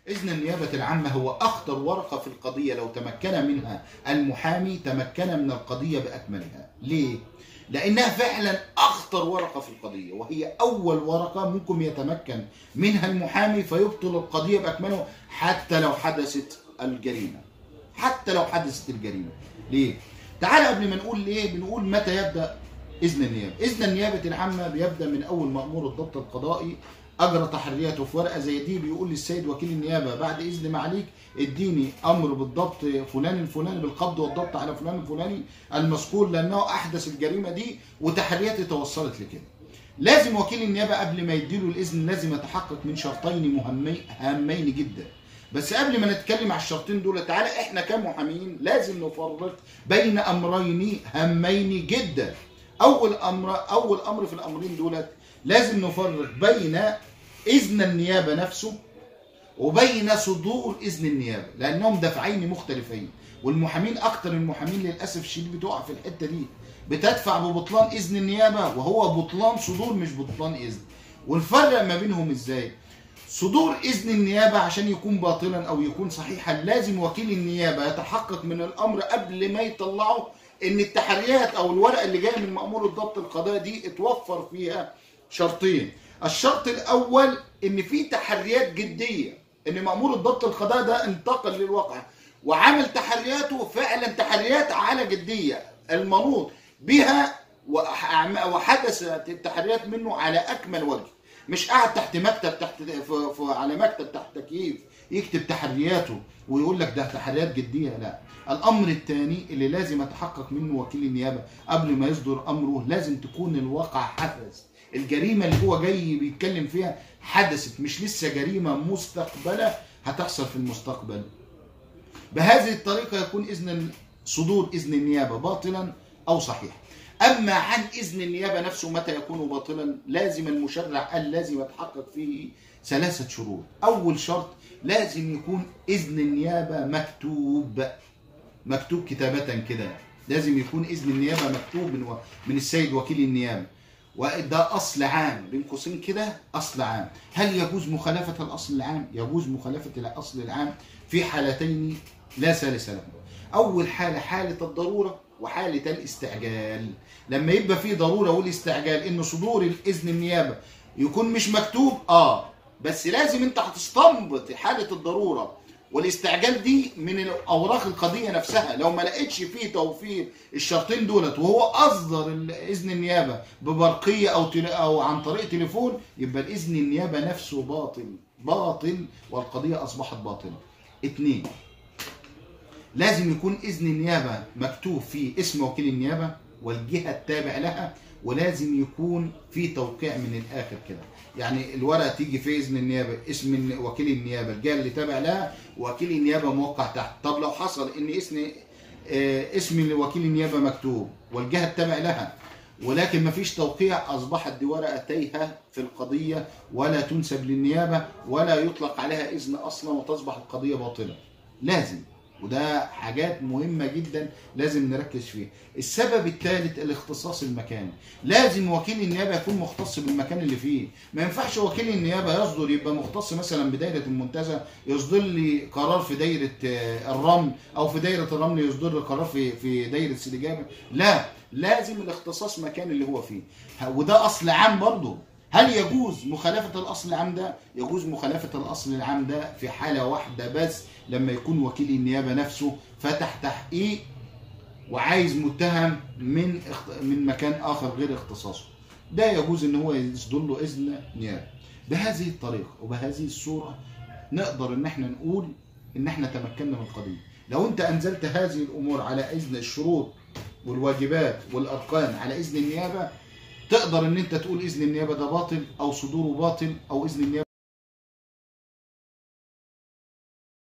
إذن النيابة العامة هو أخطر ورقة في القضية، لو تمكن منها المحامي تمكن من القضية بأكملها. ليه؟ لأنها فعلا أخطر ورقة في القضية، وهي أول ورقة ممكن يتمكن منها المحامي فيبطل القضية بأكملها حتى لو حدثت الجريمة. حتى لو حدثت الجريمة. ليه؟ تعال قبل ما نقول ليه بنقول متى يبدأ إذن النيابة. إذن النيابة العامة بيبدأ من أول مأمور الضبط القضائي أجرى تحرياته في ورقة زي دي، بيقول للسيد وكيل النيابة بعد إذن معاليك اديني أمر بالضبط فلان الفلاني بالقبض والضبط على فلان الفلاني المذكور لأنه أحدث الجريمة دي وتحرياتي توصلت لكده. لازم وكيل النيابة قبل ما يديله الإذن لازم يتحقق من شرطين هامين جدا. بس قبل ما نتكلم على الشرطين دول، تعالى احنا كمحامين لازم نفرق بين أمرين هامين جدا. أول أمر في الأمرين دولت لازم نفرق بين إذن النيابة نفسه وبين صدور إذن النيابة، لأنهم دفعين مختلفين، والمحامين أكتر المحامين للأسف الشديد بتقع في الحتة دي، بتدفع ببطلان إذن النيابة وهو بطلان صدور مش بطلان إذن. ونفرق ما بينهم إزاي؟ صدور إذن النيابة عشان يكون باطلا أو يكون صحيحا لازم وكيل النيابة يتحقق من الأمر قبل ما يطلعه إن التحريات أو الورقة اللي جاية من مأمور الضبط القضائي دي اتوفر فيها شرطين. الشرط الأول إن في تحريات جدية، إن مأمور الضبط القضائي ده انتقل للواقع وعمل تحرياته فعلا تحريات على جدية المنوط بها وحدثت التحريات منه على أكمل وجه، مش قاعد تحت مكتب على مكتب تحت تكييف يكتب تحرياته ويقول لك ده تحريات جدية. لا. الأمر الثاني اللي لازم يتحقق منه وكيل النيابة قبل ما يصدر أمره لازم تكون الواقع حدث، الجريمة اللي هو جاي بيتكلم فيها حدثت، مش لسه جريمة مستقبلة هتحصل في المستقبل. بهذه الطريقة يكون صدور إذن النيابة باطلا أو صحيحا. أما عن إذن النيابة نفسه متى يكون باطلا، لازم المشرع قال لازم يتحقق فيه 3 شروط. أول شرط لازم يكون إذن النيابة مكتوب كتابة كده، لازم يكون إذن النيابة مكتوب من السيد وكيل النيابة، وده أصل عام بين قوسين كده، أصل عام. هل يجوز مخالفة الأصل العام؟ يجوز مخالفة الأصل العام في حالتين لا ثالث لهم. أول حالة حالة الضرورة وحالة الاستعجال. لما يبقى في ضرورة والاستعجال إن صدور الإذن النيابة يكون مش مكتوب بس لازم أنت هتستنبط حالة الضرورة والاستعجال دي من اوراق القضيه نفسها. لو ما لقيتش فيه توفير الشرطين دولت وهو اصدر اذن النيابه ببرقيه او عن طريق تليفون، يبقى الاذن النيابه نفسه باطل والقضيه اصبحت باطله. 2، لازم يكون اذن النيابه مكتوب فيه اسم وكيل النيابه والجهه التابع لها، ولازم يكون في توقيع من الاخر كده. يعني الورقه تيجي في اذن النيابه اسم وكيل النيابه الجهه اللي تابع لها وكيل النيابه موقع تحت. طب لو حصل ان اسم وكيل النيابه مكتوب والجهه التابع لها ولكن ما فيش توقيع، اصبحت دي ورقه تايهه في القضيه ولا تنسب للنيابه ولا يطلق عليها اذن اصلا وتصبح القضيه باطله. لازم، وده حاجات مهمة جدا لازم نركز فيها. السبب الثالث الاختصاص المكاني. لازم وكيل النيابة يكون مختص بالمكان اللي فيه. ما ينفعش وكيل النيابة يصدر يبقى مختص مثلا بدايرة المنتزه يصدر لي قرار في دايرة الرمل، او في دايرة الرمل يصدر لي قرار في دايرة سيدي جابر. لا، لازم الاختصاص مكان اللي هو فيه. وده اصل عام برضه. هل يجوز مخالفة الأصل العام ده؟ يجوز مخالفة الأصل العام ده في حالة واحدة بس، لما يكون وكيل النيابة نفسه فتح تحقيق وعايز متهم من مكان آخر غير اختصاصه. ده يجوز إن هو يصدر له إذن نيابة. بهذه الطريقة وبهذه الصورة نقدر إن احنا نقول إن احنا تمكنا من القضية. لو أنت أنزلت هذه الأمور على إذن الشروط والواجبات والأركان على إذن النيابة، تقدر ان انت تقول اذن النيابه ده باطل او صدوره باطل او اذن النيابه